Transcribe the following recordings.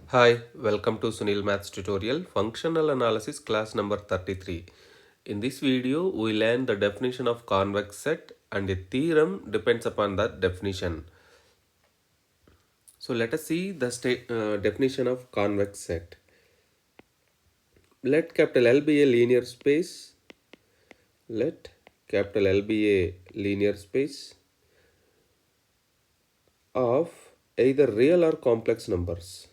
Hi, welcome to Sunil Maths tutorial, functional analysis class number 33. In this video, we learn the definition of convex set and a theorem depends upon that definition. So let us see the definition of convex set. Let capital L be a linear space. Let capital L be a linear space of either real or complex numbers.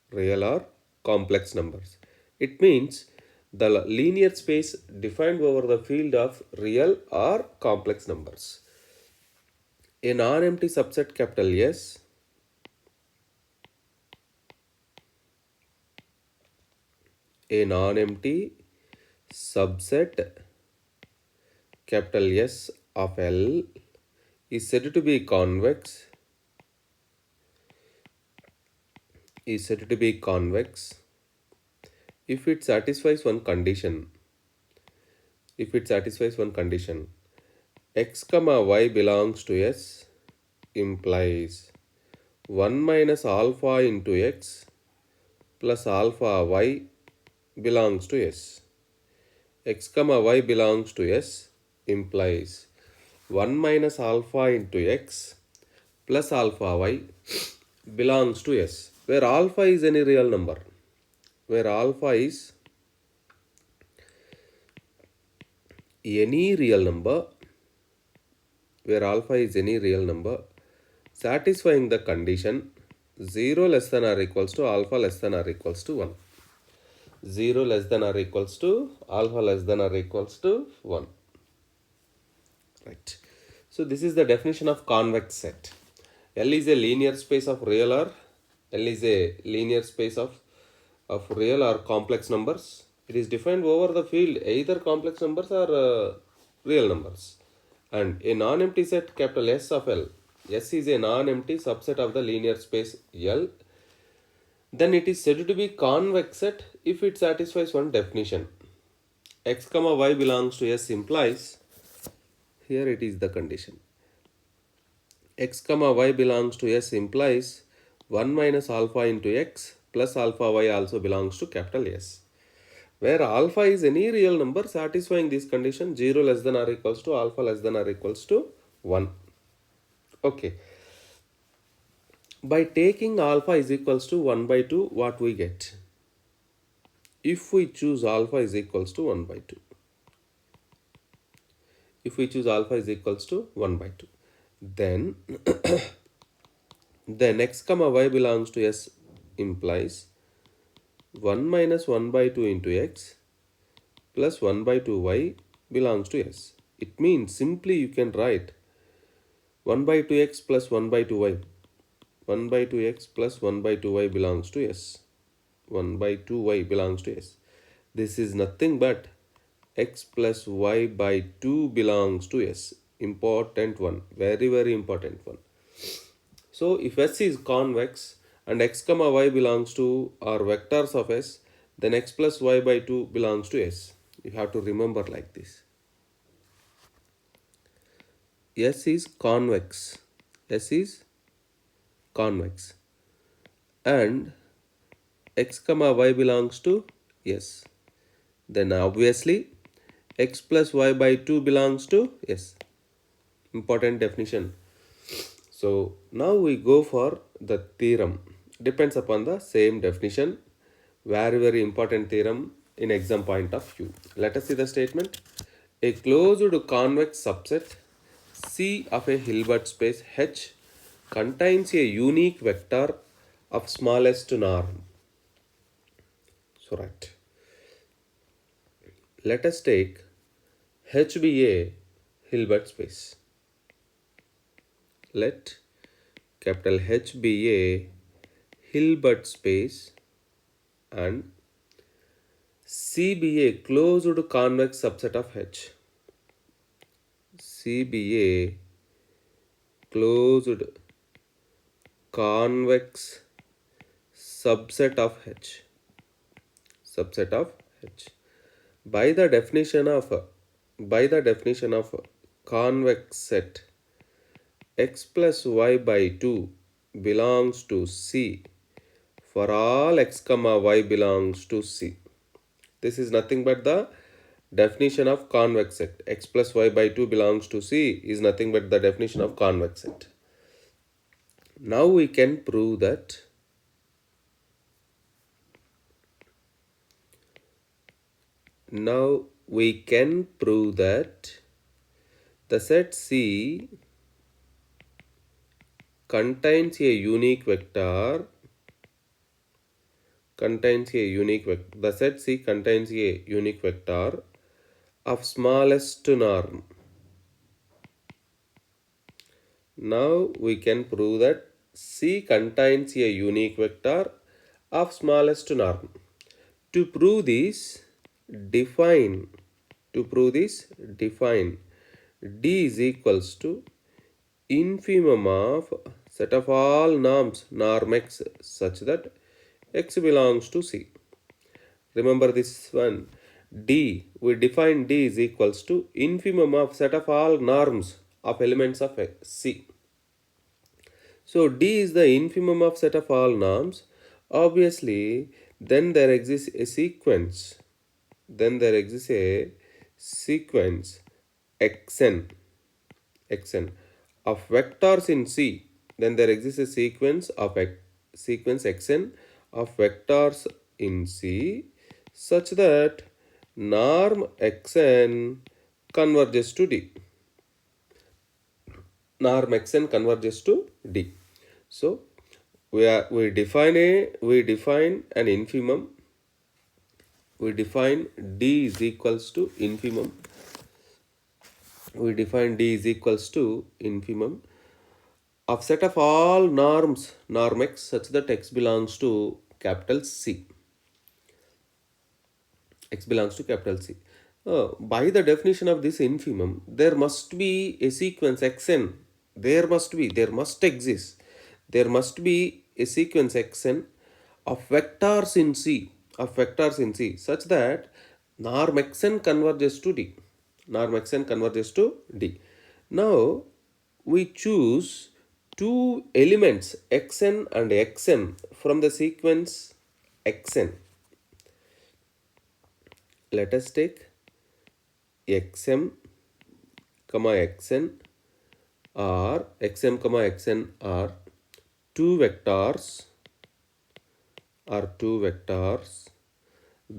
Real or complex numbers. It means the linear space defined over the field of real or complex numbers. A non-empty subset capital S, a non-empty subset capital S of L is said to be convex if it satisfies one condition. If it satisfies one condition, x comma y belongs to S implies 1 minus alpha into x plus alpha y belongs to S. X comma y belongs to S implies 1 minus alpha into x plus alpha y belongs to S, where alpha is any real number. Where alpha is any real number, where alpha is any real number, satisfying the condition 0 less than or equals to alpha less than or equals to 1. 0 less than or equals to alpha less than or equals to 1. Right. So this is the definition of convex set. L is a linear space of real or L is a linear space of real or complex numbers. It is defined over the field either complex numbers or real numbers. And a non-empty set capital S of L. S is a non-empty subset of the linear space L. Then it is said to be convex set if it satisfies one definition. X comma y belongs to S implies, here it is the condition. X comma y belongs to S implies 1 minus alpha into x plus alpha y also belongs to capital S. Where alpha is any real number satisfying this condition 0 less than or equals to alpha less than or equals to 1. Okay. By taking alpha is equals to 1 by 2, what we get? If we choose alpha is equals to 1 by 2. If we choose alpha is equals to 1 by 2. Then x comma y belongs to S implies 1 minus 1 by 2 into x plus 1 by 2 y belongs to S. It means simply you can write 1 by 2x plus 1 by 2y. 1 by 2x plus 1 by 2y belongs to S. 1 by 2y belongs to S. This is nothing but x plus y by 2 belongs to S. Important one. Very, very important one. So if S is convex and x comma y belongs to are vectors of S, then x plus y by 2 belongs to S. You have to remember like this. S is convex. S is convex. And x comma y belongs to S. Then obviously x plus y by 2 belongs to S. Important definition. So now we go for the theorem. Depends upon the same definition. Very, very important theorem in exam point of view. Let us see the statement. A closed convex subset C of a Hilbert space H contains a unique vector of smallest norm. So right. Let us take H be a Hilbert space. Let capital H be a Hilbert space and C be a closed convex subset of H. C be a closed convex subset of H. Subset of H. By the definition of convex set, x plus y by 2 belongs to C for all x comma y belongs to C. This is nothing but the definition of convex set. X plus y by 2 belongs to C is nothing but the definition of convex set. Now we can prove that the set C contains a unique vector. The set C contains a unique vector of smallest norm. Now we can prove that C contains a unique vector of smallest norm. To prove this, define D is equals to infimum of set of all norms norm x such that x belongs to C. Remember this one. We define D is equals to infimum of set of all norms of elements of C. So D is the infimum of set of all norms. Obviously, then there exists a sequence. xn of vectors in C. Then there exists a sequence xn of vectors in C such that norm xn converges to D. Norm xn converges to D. So we define an infimum. We define D is equals to infimum. Of set of all norms norm x such that x belongs to capital C. By the definition of this infimum, there must be a sequence xn. There must exist a sequence xn of vectors in C such that norm xn converges to D. Now we choose two elements xn and xm from the sequence xn. Let us take xm, xn are two vectors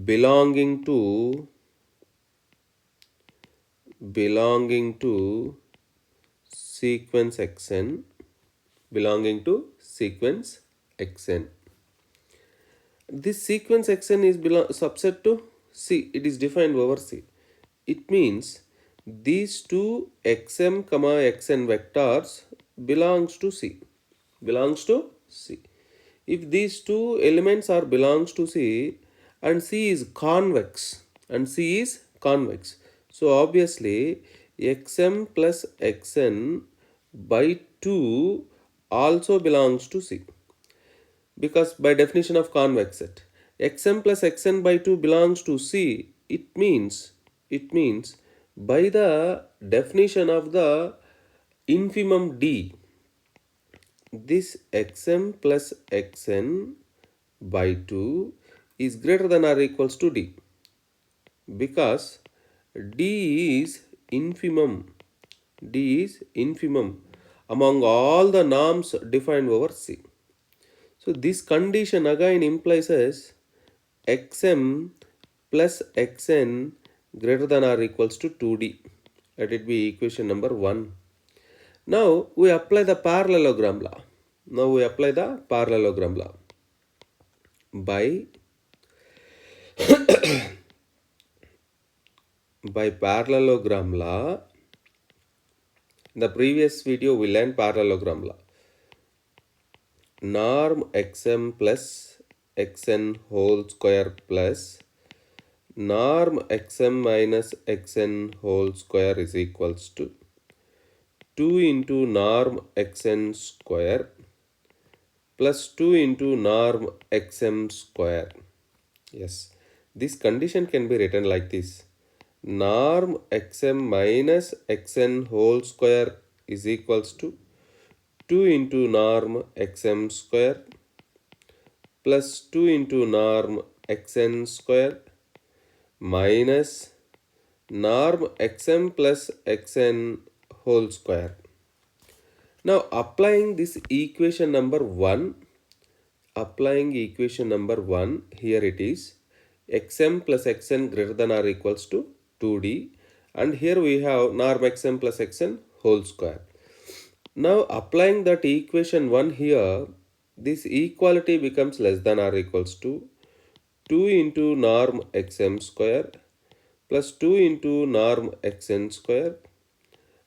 belonging to sequence xn. This sequence xn is subset to C. It is defined over C. It means these two xm, xn vectors belongs to C. If these two elements are belongs to C and C is convex, so obviously xm plus xn by 2 also belongs to C, because by definition of convex set, xm plus xn by 2 belongs to C. It means by the definition of the infimum D, this xm plus xn by 2 is greater than or equals to D, because D is infimum among all the norms defined over C. So this condition again implies as xm plus xn greater than or equals to 2D. Let it be equation number 1. Now we apply the parallelogram law. By parallelogram law, in the previous video we learned parallelogram law. Norm xm plus xn whole square plus norm xm minus xn whole square is equals to 2 into norm xn square plus 2 into norm xm square. Yes, this condition can be written like this. Norm xm minus xn whole square is equals to 2 into norm xm square plus 2 into norm xn square minus norm xm plus xn whole square. Now applying this equation number 1, here it is xm plus xn greater than or equals to 2d, and here we have norm xm plus xn whole square. Now applying that equation 1 here, this equality becomes less than or equals to 2 into norm xm square plus 2 into norm xn square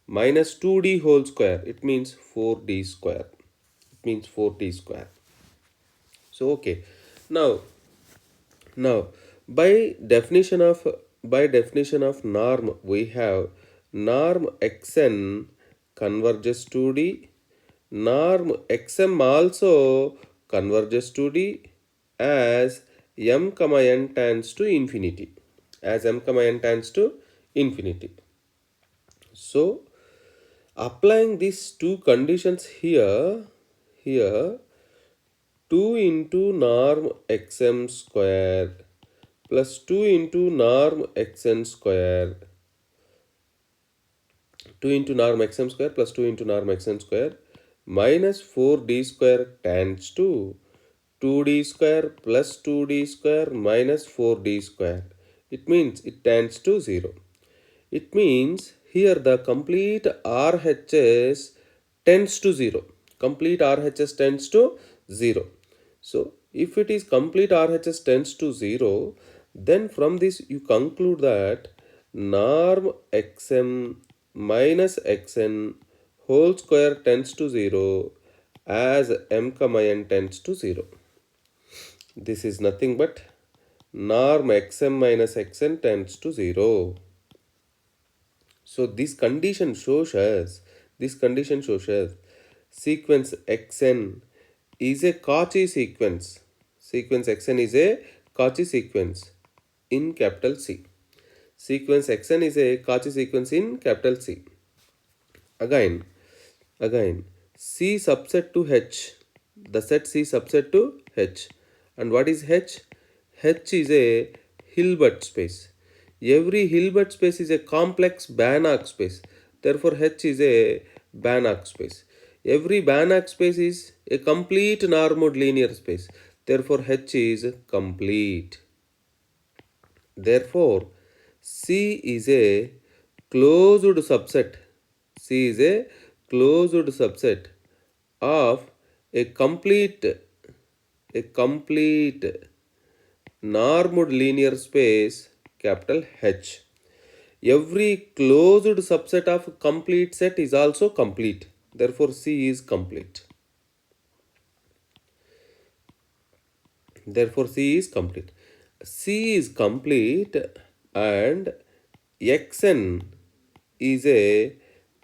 minus 2d whole square. It means 4d square. It means 4d square. So okay. Now by definition of norm, we have norm xn converges to d, norm xm also converges to d as m comma n tends to infinity, So applying these two conditions here 2 into norm xm square plus 2 into norm xn square, 2 into norm xm square plus 2 into norm xn square minus 4d square tends to 2d square plus 2d square minus 4d square. It means it tends to 0. It means here the complete RHS tends to 0. Complete RHS tends to 0. So if it is complete RHS tends to 0, then from this you conclude that norm xm minus xn whole square tends to 0 as m comma n tends to 0. This is nothing but norm xm minus xn tends to 0. So this condition shows us sequence xn is a Cauchy sequence. Sequence xn is a Cauchy sequence in capital C. Sequence xn is a Cauchy sequence in capital C. Again, C subset to H. The set C subset to H. And what is H? H is a Hilbert space. Every Hilbert space is a complex Banach space. Therefore, H is a Banach space. Every Banach space is a complete normed linear space. Therefore, H is complete. Therefore, C is a closed subset. C is a closed subset of a complete normed linear space capital H. Every closed subset of complete set is also complete. Therefore, C is complete. C is complete and Xn is a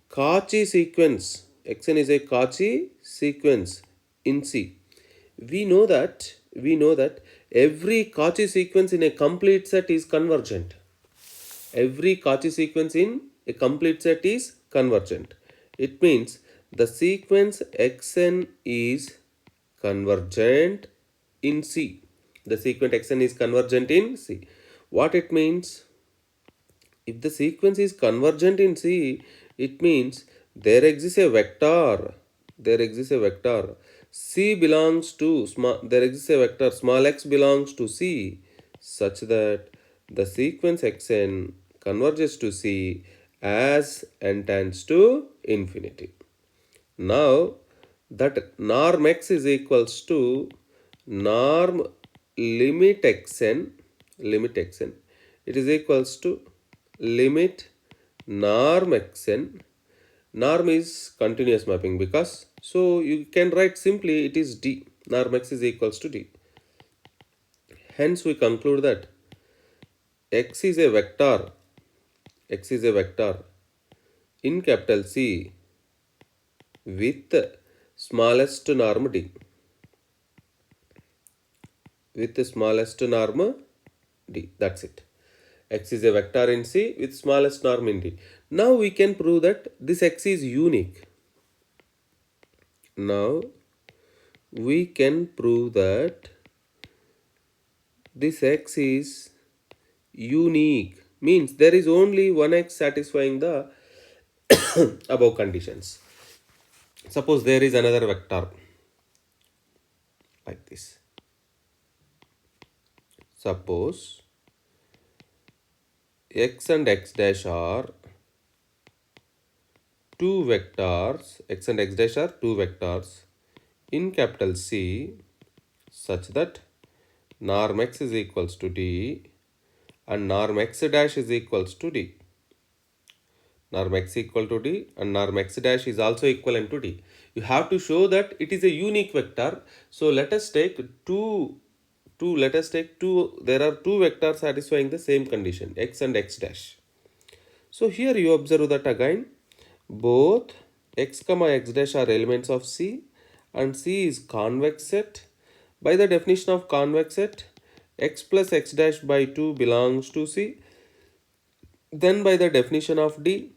Cauchy sequence. Xn is a Cauchy sequence in C. We know that every Cauchy sequence in a complete set is convergent. Every Cauchy sequence in a complete set is convergent. It means the sequence Xn is convergent in C. The sequence Xn is convergent in C. What it means? If the sequence is convergent in C, it means there exists a vector. C belongs to there exists a vector small x belongs to C such that the sequence Xn converges to C as n tends to infinity. Now that norm x is equals to norm limit xn, it is equals to limit norm xn. Norm is continuous mapping because, so you can write simply it is d. Norm x is equals to d. Hence we conclude that x is a vector in capital C with smallest norm d. That's it. X is a vector in C with smallest norm in D. Now we can prove that this X is unique. Now we can prove that this x is unique, means there is only one x satisfying the above conditions. Suppose there is another vector like this. Suppose x and x dash are two vectors, x and x dash are two vectors in capital C such that norm x is equals to D and norm x dash is equals to D. Norm x equal to D and norm x dash is also equivalent to D. You have to show that it is a unique vector. So let us take two, there are two vectors satisfying the same condition, x and x dash. So here you observe that again, both x comma x dash are elements of C and C is convex set. By the definition of convex set, x plus x dash by 2 belongs to C. Then by the definition of D,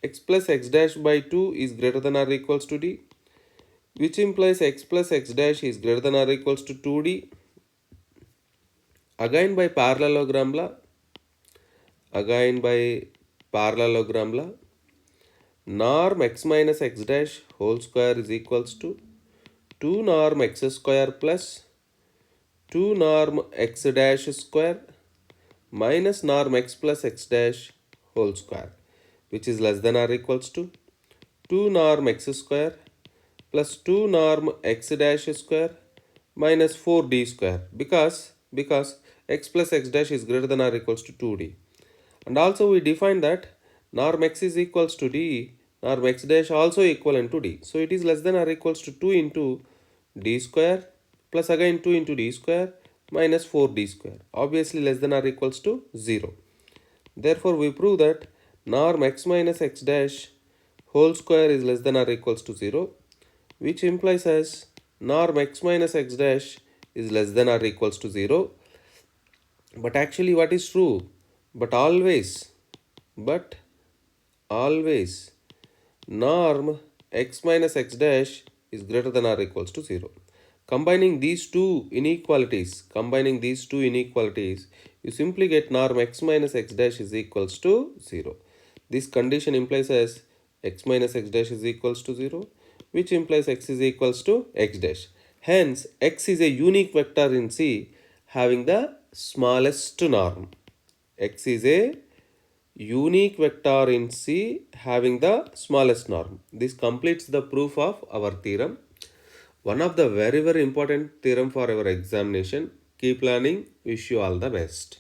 x plus x dash by 2 is greater than or equals to D, which implies x plus x dash is greater than or equals to 2D. Again by parallelogram law, norm x minus x dash whole square is equals to 2 norm x square plus 2 norm x dash square minus norm x plus x dash whole square, which is less than or equals to 2 norm x square plus 2 norm x dash square minus 4d square, because x plus x dash is greater than or equals to 2d. And also we define that norm x is equals to d, norm x dash also equivalent to d. So it is less than or equals to 2 into d square plus again 2 into d square minus 4d square, obviously less than or equals to 0. Therefore we prove that norm x minus x dash whole square is less than or equals to 0, which implies as norm x minus x dash is less than or equals to 0. But actually what is true? But always norm x minus x dash is greater than or equals to 0. Combining these two inequalities, you simply get norm x minus x dash is equals to 0. This condition implies as x minus x dash is equals to 0, which implies x is equals to x dash. Hence, x is a unique vector in C having the smallest norm. X is a unique vector in C having the smallest norm. This completes the proof of our theorem. One of the very important theorem for our examination. Keep learning. Wish you all the best.